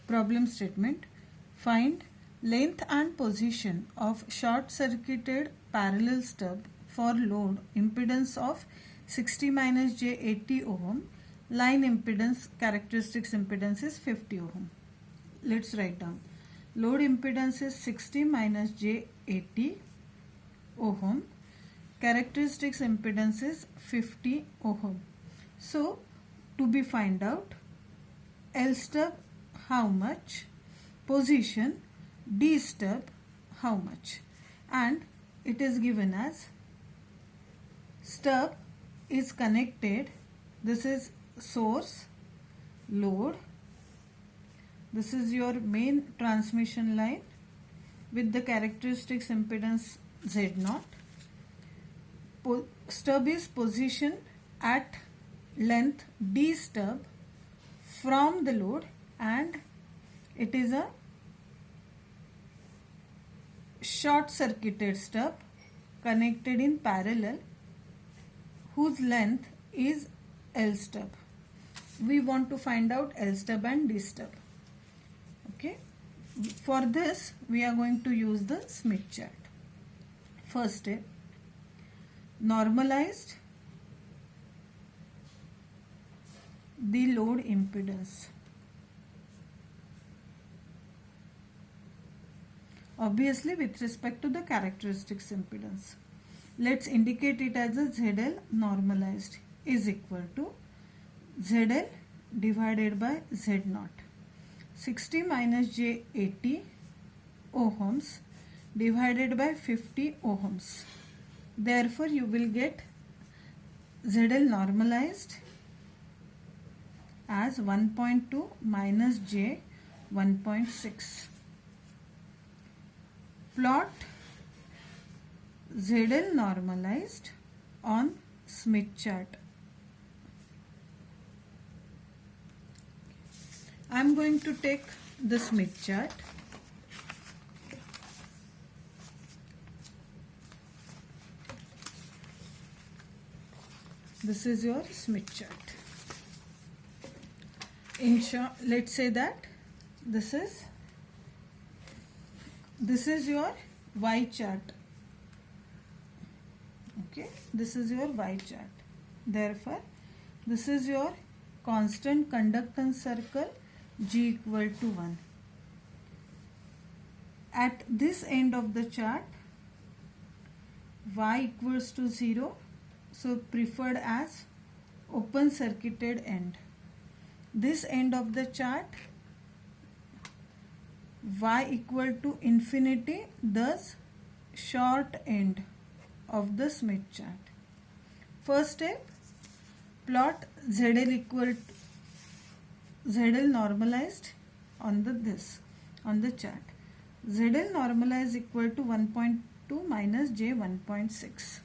Problem statement. Find length and position of short circuited parallel stub for load impedance of 60 minus j 80 ohm. Line impedance characteristics impedance is 50 ohm. Let's write down. Load impedance is 60 minus j 80 ohm. Characteristics impedance is 50 ohm. So to be find out L stub how much, position D stub how much, and it is given as stub is connected. This is source, load, this is your main transmission line with the characteristics impedance Z0. Stub is positioned at length D stub from the load, and it is a short circuited stub connected in parallel whose length is L stub. We want to find out L stub and D stub. Okay. For this we are going to use the Smith chart. First step, normalized the load impedance. Obviously with respect to the characteristics impedance. Let's indicate it as a ZL normalized is equal to ZL divided by Z0. 60 minus j 80 ohms divided by 50 ohms. Therefore you will get ZL normalized as 1.2 minus j 1.6. Plot ZL normalized on Smith chart. I am going to take the Smith chart. This is your Smith chart. In short, let's say that this is your Y chart. Okay, this is your Y chart. Therefore, this is your constant conductance circle G equal to 1. At this end of the chart, Y equals to 0, so preferred as open circuited end. This end of the chart, Y equal to infinity, thus short end of the Smith chart. First step, plot ZL equal to ZL normalized on the chart. ZL normalized equal to 1.2 minus j 1.6.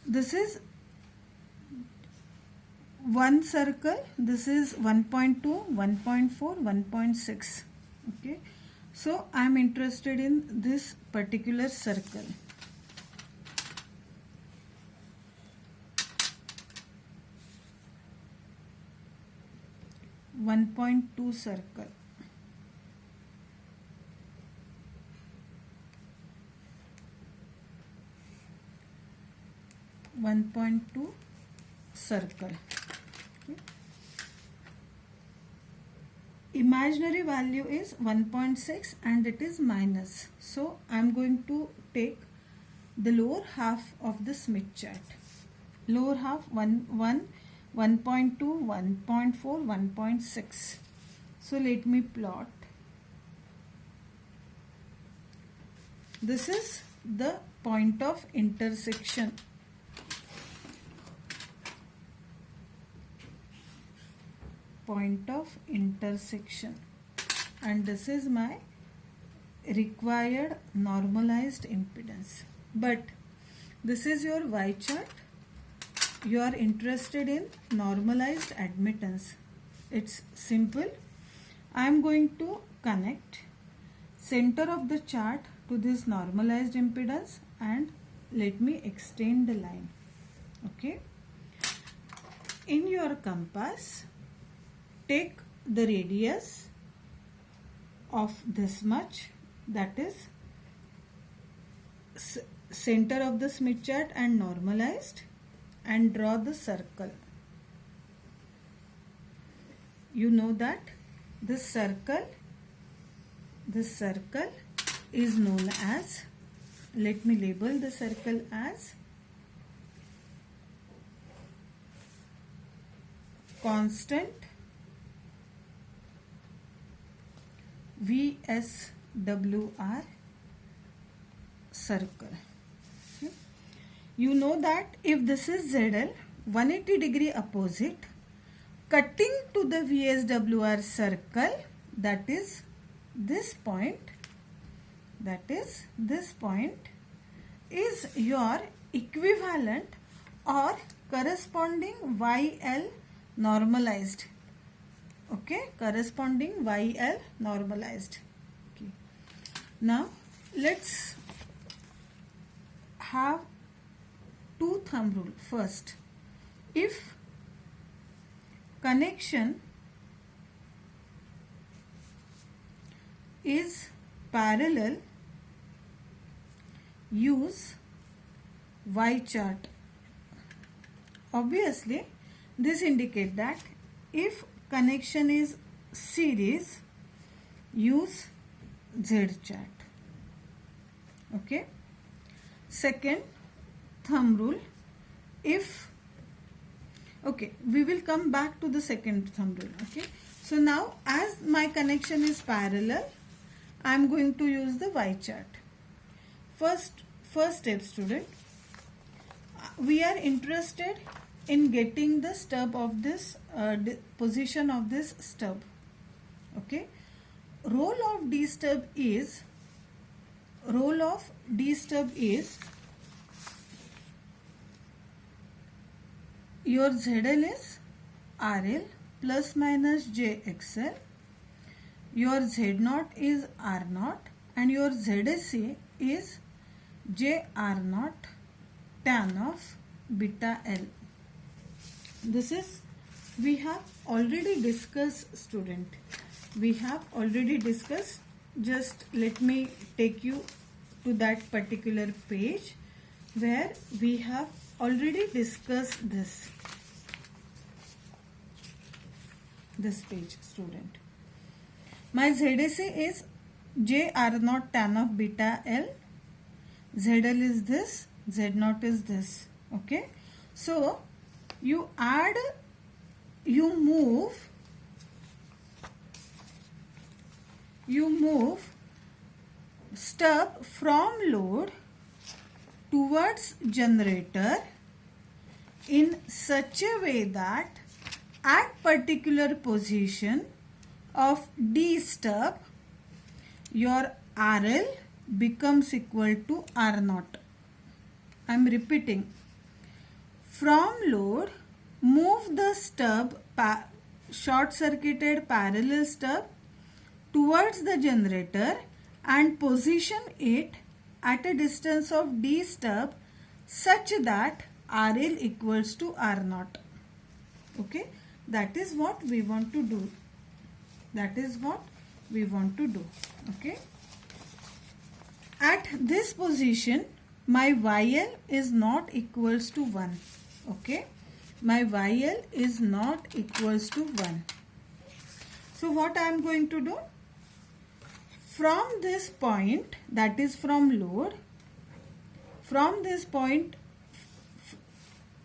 This is one circle. This is 1.2, 1.4, 1.6. Okay, so I am interested in this particular circle. (1.2) circle. (1.2) circle. Okay. Imaginary value is 1.6 and it is minus. So I am going to take the lower half of the Smith chart. Lower half 1.2, 1.4, 1.6. So let me plot. This is the point of intersection. Point of intersection, and this is my required normalized impedance. But this is your Y chart. You are interested in normalized admittance. It's simple. I am going to connect center of the chart to this normalized impedance and let me extend the line. Okay. In your compass, take the radius of this much, that is center of the Smith chart and normalized, and draw the circle. You know that this circle is known as, let me label the circle as constant VSWR circle. You know that if this is ZL, 180 degree opposite, cutting to the VSWR circle, that is this point, is your equivalent or corresponding YL normalized. Okay, corresponding YL normalized. Okay. Now let's have two thumb rule. First, if connection is parallel, use Y chart. Obviously, this indicates that if connection is series, use Z chart. Okay. Second thumb rule, if, okay, we will come back to the second thumb rule. Okay. So now as my connection is parallel, I am going to use the Y chart. First step, student, we are interested in getting the stub of this position of this stub. Okay, role of D stub is your ZL is RL plus minus JXL, your Z0 is R0, and your ZSA is JR0 tan of beta L. This is, we have already discussed, student. We have already discussed. Just let me take you to that particular page where we have already discussed this page, student. My ZSA is JR0 tan of beta L. ZL is this, Z0 is this. Okay. So you move stub from load towards generator in such a way that at particular position of D stub, your RL becomes equal to R0. I am repeating. From load, move the stub, short circuited parallel stub towards the generator and position it at a distance of D stub such that RL equals to R0. Okay, that is what we want to do. Okay, at this position my YL is not equals to 1. Okay, my YL is not equals to 1. So what I am going to do? From this point, that is from load, from this point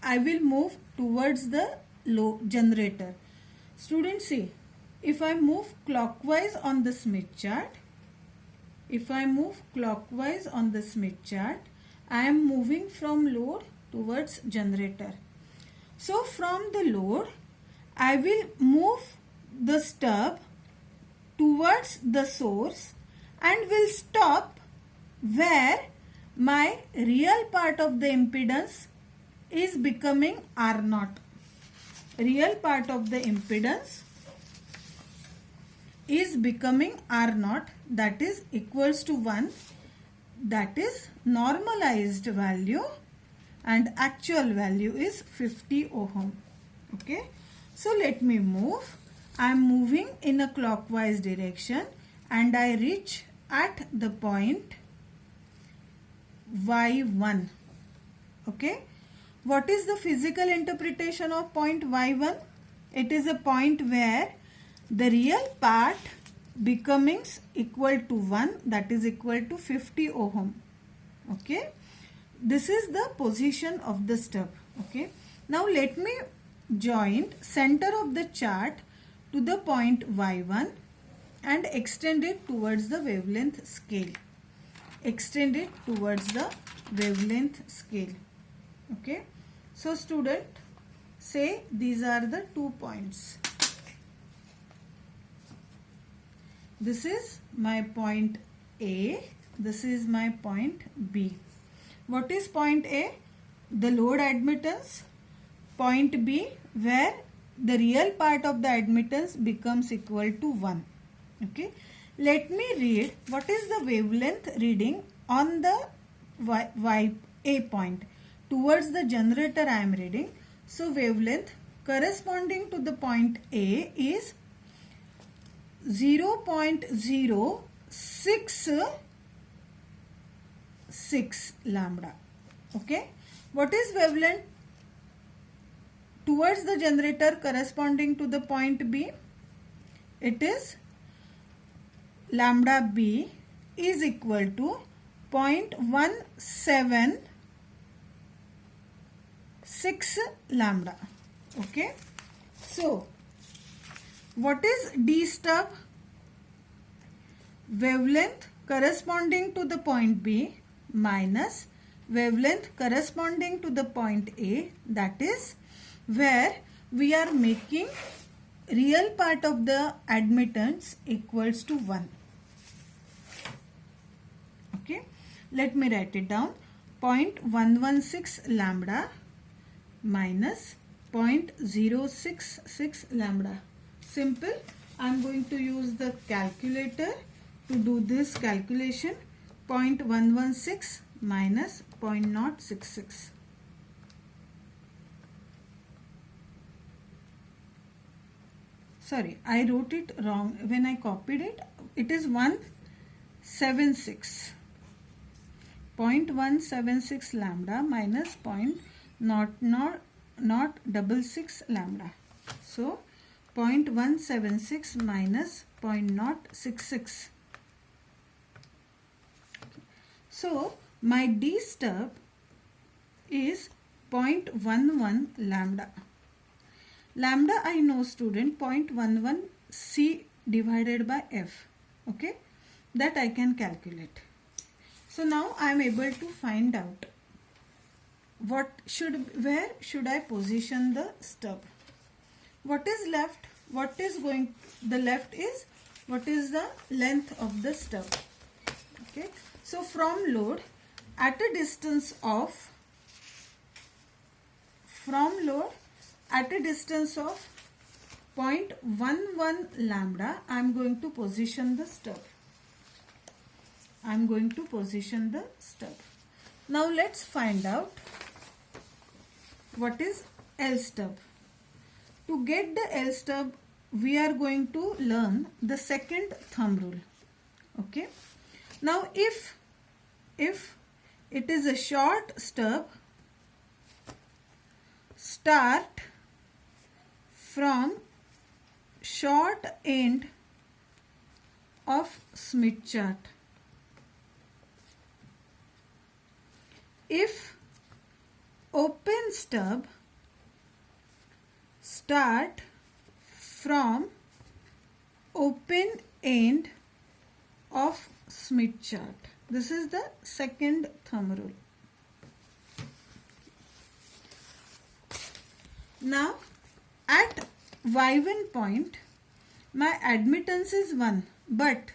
I will move towards the generator. Students, see, if I move clockwise on the Smith chart, I am moving from load towards generator. So from the load, I will move the stub towards the source and will stop where my real part of the impedance is becoming R0. Real part of the impedance is becoming R0, that is equals to 1, that is normalized value, and actual value is 50 ohm. Okay, so let me move. I am moving in a clockwise direction and I reach at the point y1. Okay. What is the physical interpretation of point y1? It is a point where the real part becomes equal to 1, that is equal to 50 ohm. Okay. This is the position of the stub. Okay. Now let me join center of the chart to the point y1 and extend it towards the wavelength scale. Extend it towards the wavelength scale. Okay. So student, say these are the 2 points. This is my point A. This is my point B. What is point A? The load admittance. Point B, where the real part of the admittance becomes equal to 1. Okay. Let me read what is the wavelength reading on the A point. Towards the generator I am reading. So wavelength corresponding to the point A is 0.066 lambda. Okay. What is wavelength towards the generator corresponding to the point B? It is lambda B is equal to 0.176 lambda. Okay. So what is D stub? Wavelength corresponding to the point B minus wavelength corresponding to the point A, that is where we are making real part of the admittance equals to 1. Okay. Let me write it down. 0.116 lambda minus 0.066 lambda. Simple. I am going to use the calculator to do this calculation. 0.116 minus 0.066. Sorry, I wrote it wrong. When I copied it, it is 176. 0.176 lambda minus 0.066 lambda. So 0.176 minus 0.066. So my D stub is 0.11 lambda. Lambda I know student, 0.11 C divided by F. Okay, that I can calculate. So now I am able to find out where should I position the stub. What is left? What is going? The left is what is the length of the stub. Okay. So from load at a distance of 0.11 lambda, I am going to position the stub. Now let's find out what is L stub. To get the L stub, we are going to learn the second thumb rule. Okay. Now if it is a short stub, start from short end of Smith chart. If open stub, start from open end of Smith chart. This is the second thumb rule. Now at y1 point my admittance is 1, but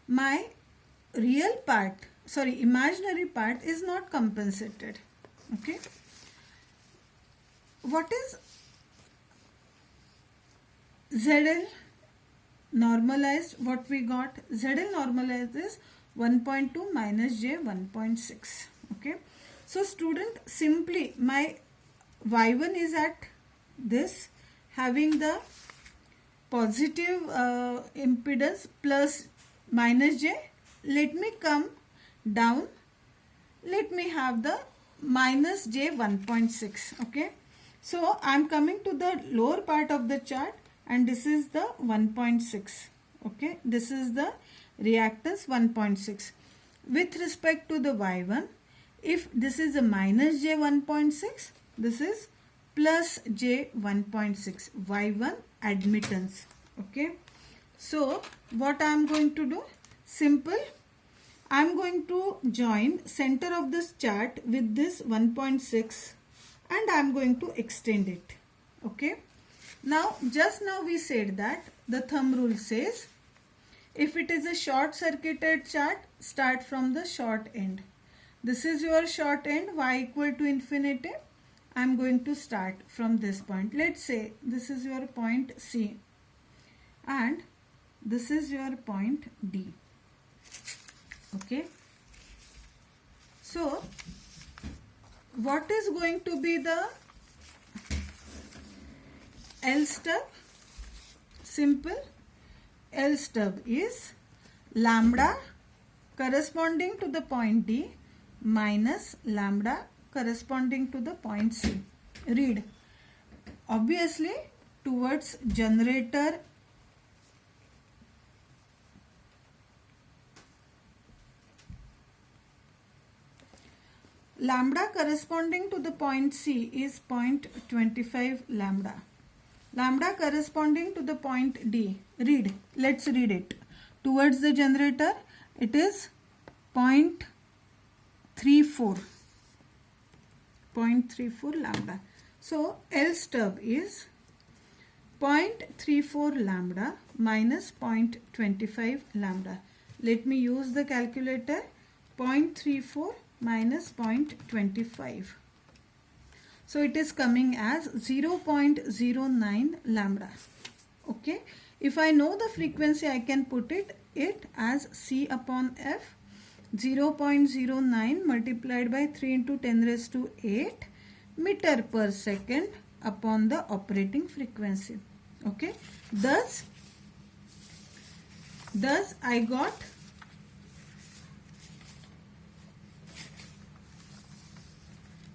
my real part, imaginary part is not compensated. Okay. What is ZL normalized? What we got? ZL normalized is 1.2 minus J 1.6. Okay. So student, simply my y1 is at this, having the positive impedance plus minus j. Let me come down. Let me have the minus j 1.6. Okay. So I am coming to the lower part of the chart and this is the 1.6. Okay. This is the reactance 1.6. With respect to the y1, if this is a minus j 1.6, this is plus j 1.6, y1 admittance. Okay. So what I am going to do? Simple. I am going to join center of this chart with this 1.6 and I am going to extend it. Okay. Now just now we said that the thumb rule says if it is a short circuited chart, start from the short end. This is your short end, y equal to infinity. I am going to start from this point. Let's say this is your point C and this is your point D. Okay. So what is going to be the L stub? Simple. L stub is lambda corresponding to the point D minus lambda corresponding to the point C. Read. Obviously towards generator lambda corresponding to the point C is 0.25 lambda. Lambda corresponding to the point D. Read. Let's read it. Towards the generator it is 0.34. 0.34 lambda. So L stub is 0.34 lambda minus 0.25 lambda. Let me use the calculator. 0.34 minus 0.25. So it is coming as 0.09 lambda. Okay. If I know the frequency, I can put it as C upon F. 0.09 multiplied by 3 into 10 raised to 8 meter per second upon the operating frequency. Okay. Thus I got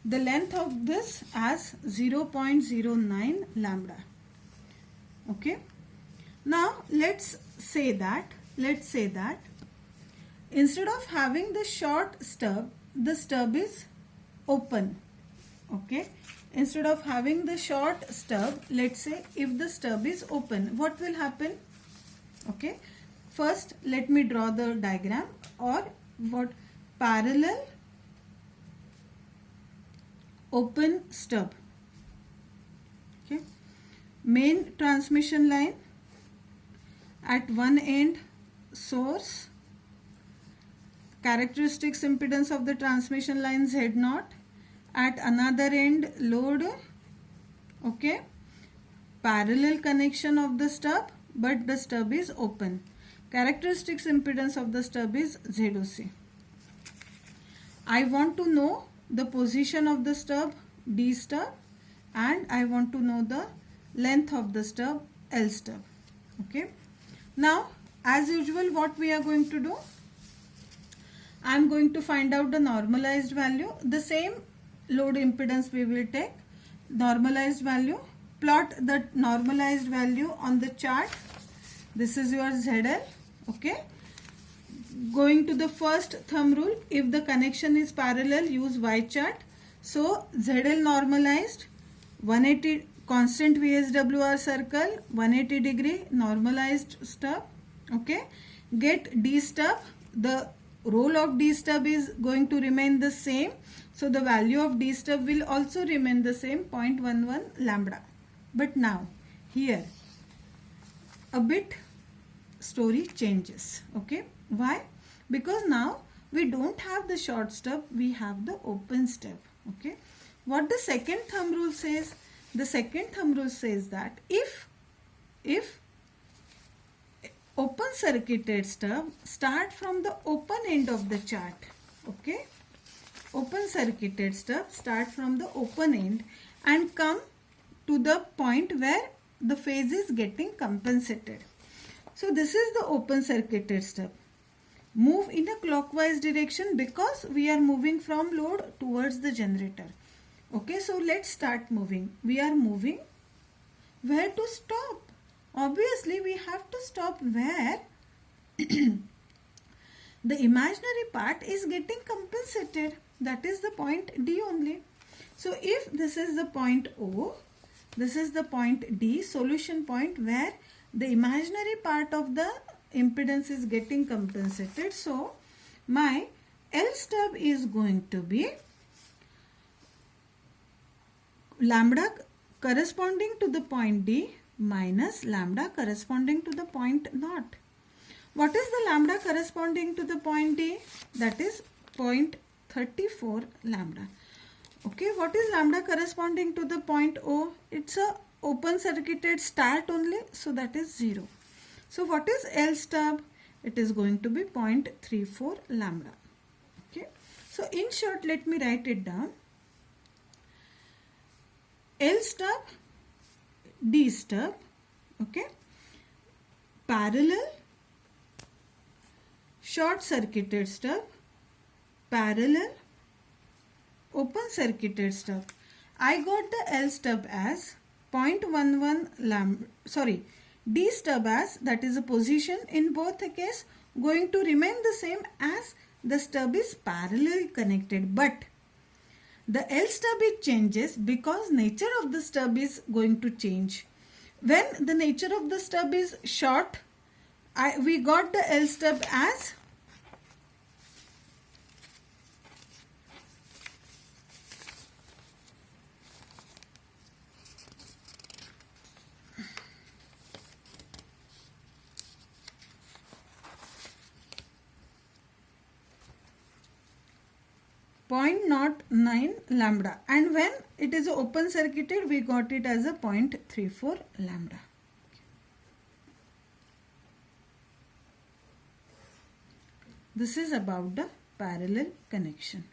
the length of this as 0.09 lambda. Okay. Now let's say that instead of having the short stub, the stub is open. Okay. Instead of having the short stub, let's say if the stub is open, what will happen? Okay. First, let me draw the diagram or what parallel open stub. Okay. Main transmission line, at one end source, characteristics impedance of the transmission line Z0, at another end load. Okay. Parallel connection of the stub, but the stub is open. Characteristics impedance of the stub is ZOC. I want to know the position of the stub, D stub, and I want to know the length of the stub, L stub. Okay. Now as usual, what we are going to do, I am going to find out the normalized value. The same load impedance we will take, normalized value, plot the normalized value on the chart. This is your ZL. Okay. Going to the first thumb rule, if the connection is parallel, use Y chart. So ZL normalized 180 constant VSWR circle, 180 degree normalized stub. Okay. Get D stub. The role of D stub is going to remain the same. So the value of D stub will also remain the same, 0.11 lambda. But now here a bit story changes. Okay. Why? Because now we don't have the short stub, we have the open stub. Okay. What the second thumb rule says? The second thumb rule says that if open circuited stub, start from the open end of the chart. Okay. Open circuited stub, start from the open end and come to the point where the phase is getting compensated. So this is the open circuited stub. Move in a clockwise direction because we are moving from load towards the generator. Okay, so let's start moving. We are moving. Where to stop? Obviously, we have to stop where the imaginary part is getting compensated. That is the point D only. So if this is the point O, this is the point D, solution point, where the imaginary part of the impedance is getting compensated. So my L stub is going to be lambda corresponding to the point D minus lambda corresponding to the point naught. What is the lambda corresponding to the point D? That is 0.34 lambda. Okay, what is lambda corresponding to the point O? It's a open circuited start only, so that is 0. So what is L stub? It is going to be 0.34 lambda. Okay, so in short, let me write it down. L stub, D stub, okay, parallel, short circuited stub, parallel, open circuited stub. I got the L stub as 0.11 lambda, sorry, D stub as, that is a position in both the case, going to remain the same as the stub is parallelly connected, but the L stub it changes because nature of the stub is going to change. When the nature of the stub is short, we got the L stub as 0.09 lambda, and when it is open circuited we got it as a 0.34 lambda. This is about the parallel connection.